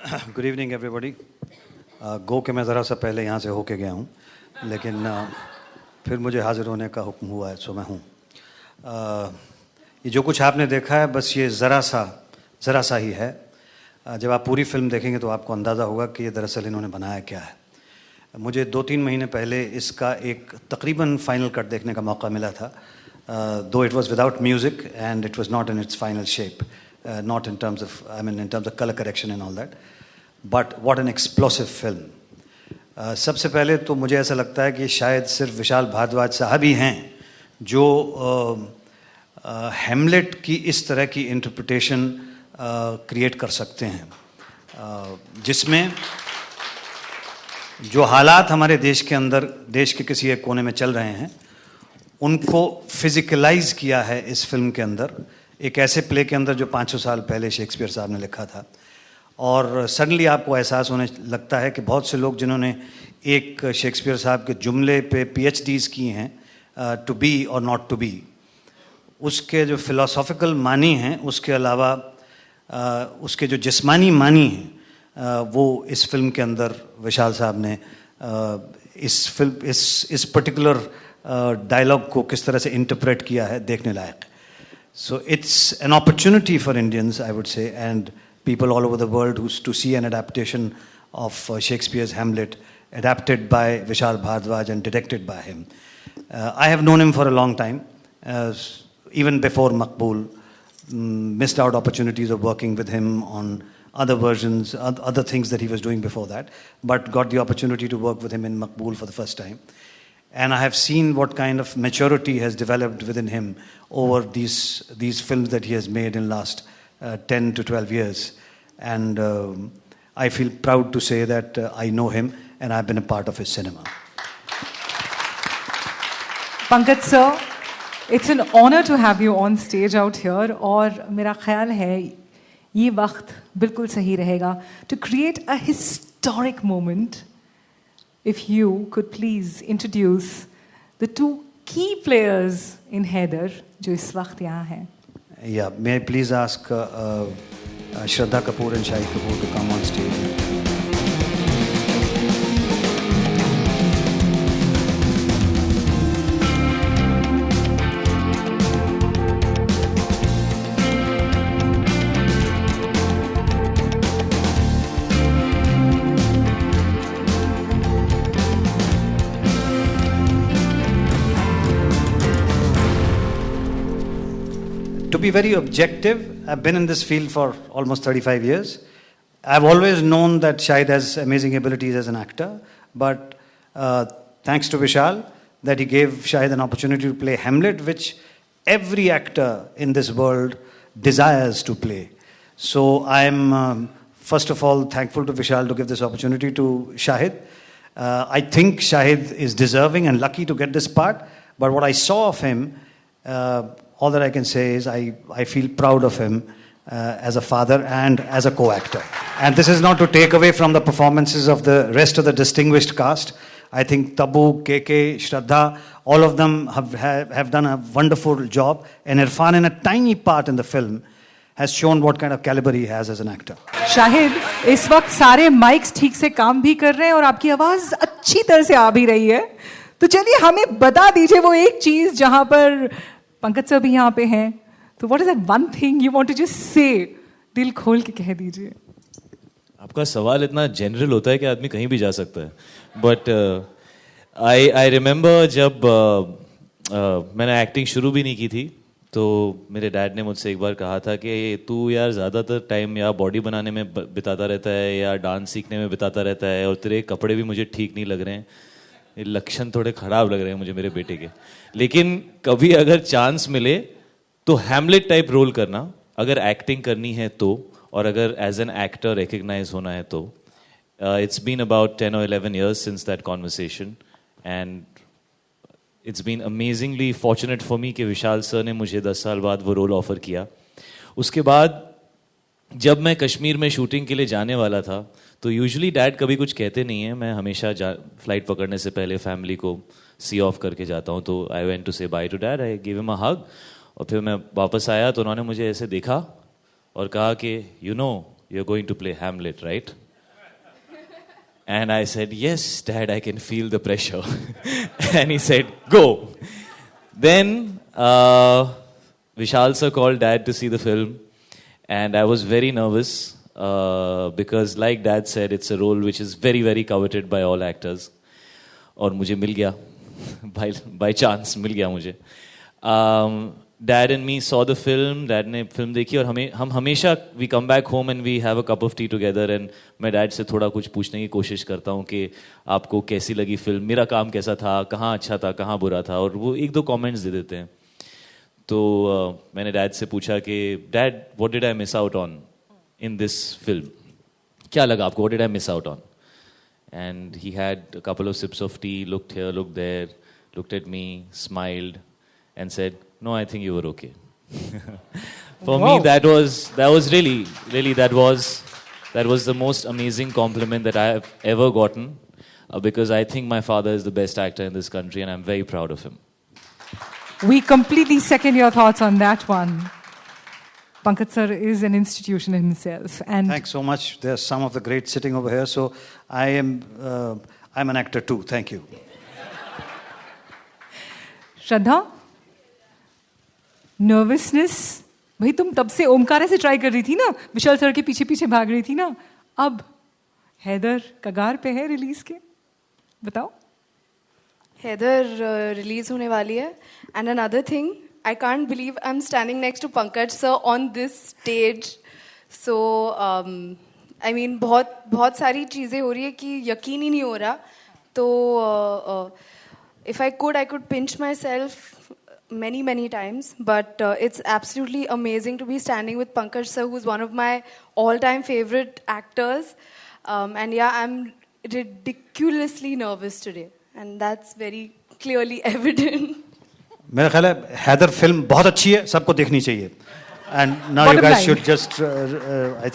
Good evening everybody. गो के मैं ज़रा सा पहले यहाँ से होके गया हूँ, लेकिन फिर मुझे हाज़िर होने का हुक्म हुआ है, सो मैं हूँ। ये जो कुछ आपने देखा है बस ये ज़रा सा ही है। जब आप पूरी फिल्म देखेंगे तो आपको अंदाज़ा होगा कि ये दरअसल इन्होंने बनाया क्या है। मुझे 2-3 महीने पहले इसका एक तकरीबन फाइनल कट देखने का मौका मिला था, दो it was without music and it was not in its final shape, not in terms of, I mean, in terms of color correction and all that. But what an explosive film. सबसे पहले तो मुझे ऐसा लगता है कि शायद सिर्फ विशाल भारद्वाज साहब ही हैं जो हैमलेट की इस तरह की इंटरप्रिटेशन क्रिएट कर सकते हैं, जिसमें जो हालात हमारे देश के अंदर, देश के किसी एक कोने में चल रहे हैं, उनको फिजिकलाइज किया है इस फिल्म के अंदर, एक ऐसे प्ले के अंदर जो 500 साल पहले शेक्सपियर साहब ने लिखा था। और सडनली आपको एहसास होने लगता है कि बहुत से लोग जिन्होंने एक शेक्सपियर साहब के जुमले पे PhDs की हैं, टू बी और नॉट टू बी, उसके जो फिलोसॉफिकल मानी हैं, उसके अलावा उसके जो जिस्मानी मानी हैं, वो इस फिल्म के अंदर विशाल साहब ने इस पर्टिकुलर डायलॉग को किस तरह से इंटरप्रेट किया है, देखने लायक। So it's an opportunity for Indians, I would say, and people all over the world to see an adaptation of Shakespeare's Hamlet, adapted by Vishal Bharadwaj and directed by him. I have known him for a long time, even before Maqbool. Missed out opportunities of working with him on other versions, other things that he was doing before that, but got the opportunity to work with him in Maqbool for the first time. And I have seen what kind of maturity has developed within him over these films that he has made in last 10 to 12 years. And I feel proud to say that I know him and I've been a part of his cinema. Pankaj sir, it's an honor to have you on stage out here. और मेरा ख्याल है ये वक्त बिल्कुल सही रहेगा to create a historic moment. If you could please introduce the two key players in Haider, जो इस वक्त यहाँ हैं. Yeah, may I please ask Shraddha Kapoor and Shahid Kapoor to come on stage. To be very objective, I've been in this field for almost 35 years. I've always known that Shahid has amazing abilities as an actor, but thanks to Vishal, that he gave Shahid an opportunity to play Hamlet, which every actor in this world desires to play. So I'm, first of all, thankful to Vishal to give this opportunity to Shahid. I think Shahid is deserving and lucky to get this part, but what I saw of him, all that I can say is I feel proud of him as a father and as a co-actor. And this is not to take away from the performances of the rest of the distinguished cast. I think Tabu, KK, Shraddha, all of them have done a wonderful job. And Irfan, in a tiny part in the film, has shown what kind of caliber he has as an actor. Shahid, इस वक्त सारे mics ठीक से काम भी कर रहे हैं और आपकी आवाज अच्छी तरह से आ भी रही है. तो चलिए हमें बता दीजिए वो एक चीज जहां पर पंकज सर भी यहाँ पे हैं, तो what is that one thing you want to just say, दिल खोल के कह दीजिए. आपका सवाल इतना जनरल होता है कि आदमी कहीं भी जा सकता है, बट आई रिमेंबर जब मैंने एक्टिंग शुरू भी नहीं की थी, तो मेरे डैड ने मुझसे एक बार कहा था कि तू यार ज़्यादातर टाइम या बॉडी बनाने में बिताता रहता है या डांस सीखने में बिताता रहता है, और तेरे कपड़े भी मुझे ठीक नहीं लग रहे हैं, ये लक्षण थोड़े ख़राब लग रहे हैं मुझे मेरे बेटे के, लेकिन कभी अगर चांस मिले तो हैमलेट टाइप रोल करना, अगर एक्टिंग करनी है तो, और अगर एज एन एक्टर रिकग्नाइज होना है तो. It's been about 10 or 11 years since that conversation, and it's been amazingly fortunate for me कि विशाल सर ने मुझे 10 साल बाद वो रोल ऑफर किया. उसके बाद जब मैं कश्मीर में शूटिंग के लिए जाने वाला था, तो यूजुअली डैड कभी कुछ कहते नहीं हैं, मैं हमेशा फ्लाइट पकड़ने से पहले फैमिली को सी ऑफ करके जाता हूँ. तो आई वेंट टू से by two dad, I give him a हग, और फिर मैं वापस आया तो उन्होंने मुझे ऐसे देखा और कहा कि you know you're going to play Hamlet, right? And I said, yes, Dad, I can feel the pressure. And he said, go. Then Vishal sir called Dad to see the film. And I was very nervous because like Dad said, it's a role which is very, very coveted by all actors. और मुझे मिल गया. By chance मिल गया मुझे. Dad and me saw the film. Dad ने film देखी और हम हमेशा we come back home and we have a cup of tea together and मैं Dad से थोड़ा कुछ पूछने की कोशिश करता हूँ कि आपको कैसी लगी फिल्म, मेरा काम कैसा था, कहाँ अच्छा था, कहाँ बुरा था, और वो एक दो comments दे देते हैं. तो मैंने Dad से पूछा कि Dad, what did I miss out on in this film? क्या लगा आपको? What did I miss out on? And he had a couple of sips of tea, looked here, looked there, looked at me, smiled, and said, "No, I think you were okay." For me, that was really that was the most amazing compliment that I have ever gotten, because I think my father is the best actor in this country, and I'm very proud of him. We completely second your thoughts on that one. Pankaj sir is an institution in himself. And thanks so much. There's some of the greats sitting over here. So I'm an actor too. Thank you. Shraddha, nervousness. भाई तुम तब से ओमकारा से try कर रही थी ना, विशाल sir के पीछे पीछे भाग रही थी ना, अब हैदर कगार पे है रिलीज के, बताओ. हैदर रिलीज होने वाली है. And another thing, I can't believe I am standing next to Pankaj sir on this stage. So I mean बहुत सारी चीज़ें हो रही है कि यकीन ही नहीं हो रहा. तो if I could pinch my self many times, but it's absolutely amazing to be standing with Pankaj sir, who's one of my all-time favorite actors, and yeah, I'm ridiculously nervous today, and that's very clearly evident. मेरा ख्याल है Haider film बहुत अच्छी है, सबको देखनी चाहिए. And now you guys should just I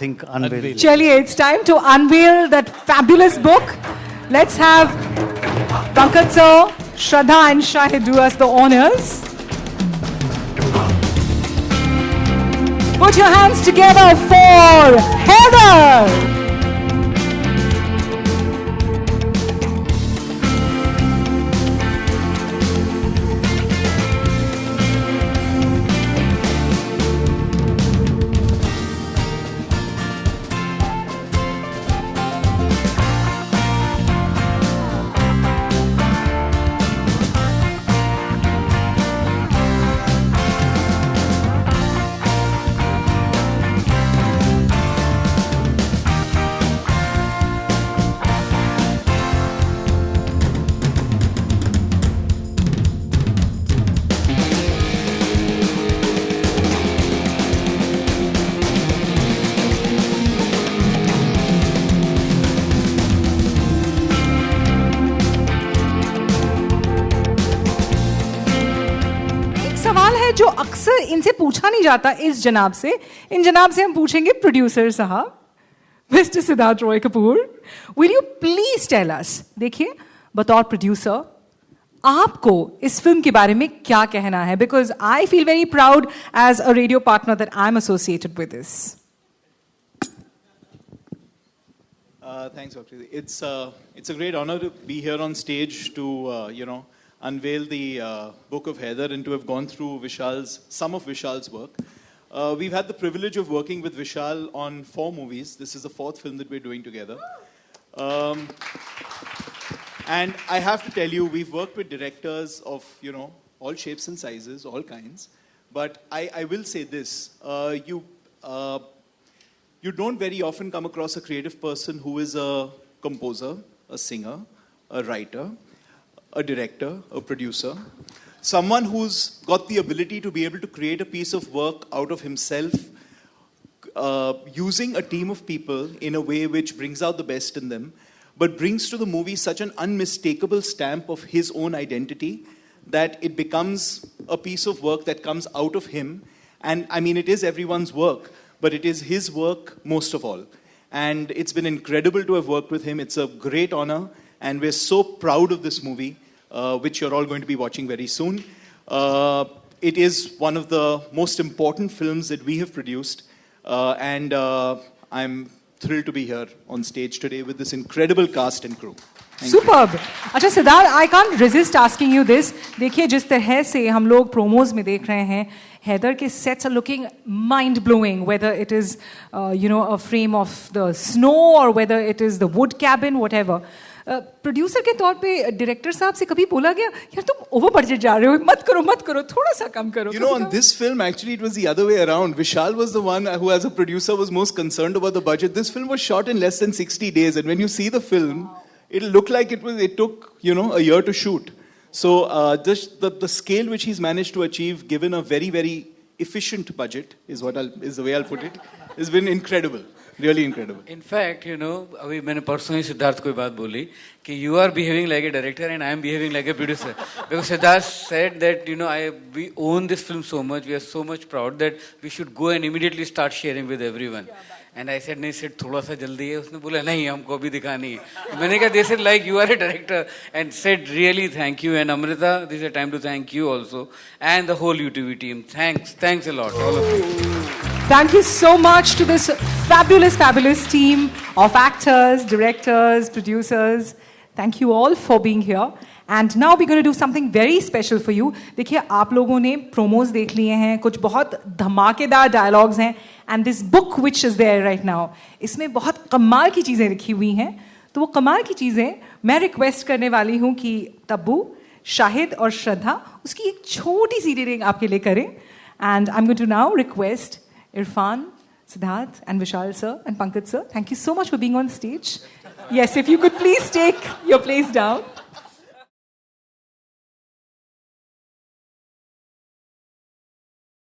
think unveil. चलिए, it's time to unveil that fabulous book. Let's have Pankaj sir, Shraddha and Shahid do us the honors. Put your hands together for Haider! जो अक्सर इनसे पूछा नहीं जाता इस जनाब से, इन जनाब से हम पूछेंगे प्रोड्यूसर साहब, mister Siddharth Roy Kapoor, will you please tell us, देखिए बतौर प्रोड्यूसर आपको इस फिल्म के बारे में क्या कहना है, because I feel very proud as a radio partner that I am associated with this. Thanks, Dr. It's a great honor to be here on stage to unveil the book of Haider and to have gone through some of Vishal's work. We've had the privilege of working with Vishal on 4 movies. This is the 4th film that we're doing together. And I have to tell you, we've worked with directors of, all shapes and sizes, all kinds. But I will say this, you don't very often come across a creative person who is a composer, a singer, a writer, a director, a producer, someone who's got the ability to be able to create a piece of work out of himself, using a team of people in a way which brings out the best in them, but brings to the movie such an unmistakable stamp of his own identity that it becomes a piece of work that comes out of him. And I mean, it is everyone's work, but it is his work most of all. And it's been incredible to have worked with him. It's a great honor. And we're so proud of this movie, which you're all going to be watching very soon. It is one of the most important films that we have produced. And I'm thrilled to be here on stage today with this incredible cast and crew. Superb. अच्छा Siddharth, I can't resist asking you this. देखिए जिस तरह से हम लोग promos में देख रहे हैं, हैदर के sets are looking mind blowing. Whether it is, a frame of the snow or whether it is the wood cabin, whatever. Producer के तौर पे डायरेक्टर साहब से कभी बोला गया यार तुम ओवर बजट जा रहे हो, मत करो थोड़ा सा कम करो? You know, on this film actually it was the other way around. Vishal was the one who as a producer was most concerned about the budget. This film was shot in less than 60 days, and when you see the film, it'll look like it took a year to shoot. So just the scale which he's managed to achieve given a very, very efficient budget is the way I'll put it, has been incredible. Really incredible. In fact, अभी मैंने परसों ही सिद्धार्थ को ये बात बोली कि you are behaving like a director and I am behaving like a producer. Because Siddharth said that, we own this film so much, we are so much proud that we should go and immediately start sharing with everyone. And I said, नहीं set थोड़ा सा जल्दी है. उसने बोला नहीं हमको अभी दिखानी है. मैंने कहा they said like you are a director and said really thank you. And Amrita, this is a time to thank you also and the whole UTV team. Thanks a lot, all of you. Thank you so much to this fabulous team of actors, directors, producers. Thank you all for being here. And now we're going to do something very special for you. देखिए आप लोगों ने promos देख लिए हैं, कुछ बहुत धमाकेदार डायलॉग्स हैं, and this book which is there right now, इसमें बहुत कमाल की चीज़ें लिखी हुई हैं. तो वो कमाल की चीज़ें मैं रिक्वेस्ट करने वाली हूँ कि तब्बू, शाहिद और श्रद्धा उसकी एक छोटी सी रीडिंग आपके लिए करें. And I'm going to now request Irfan, Siddharth and Vishal sir and Pankaj sir, thank you so much for being on stage. Yes, if you could please take your place down.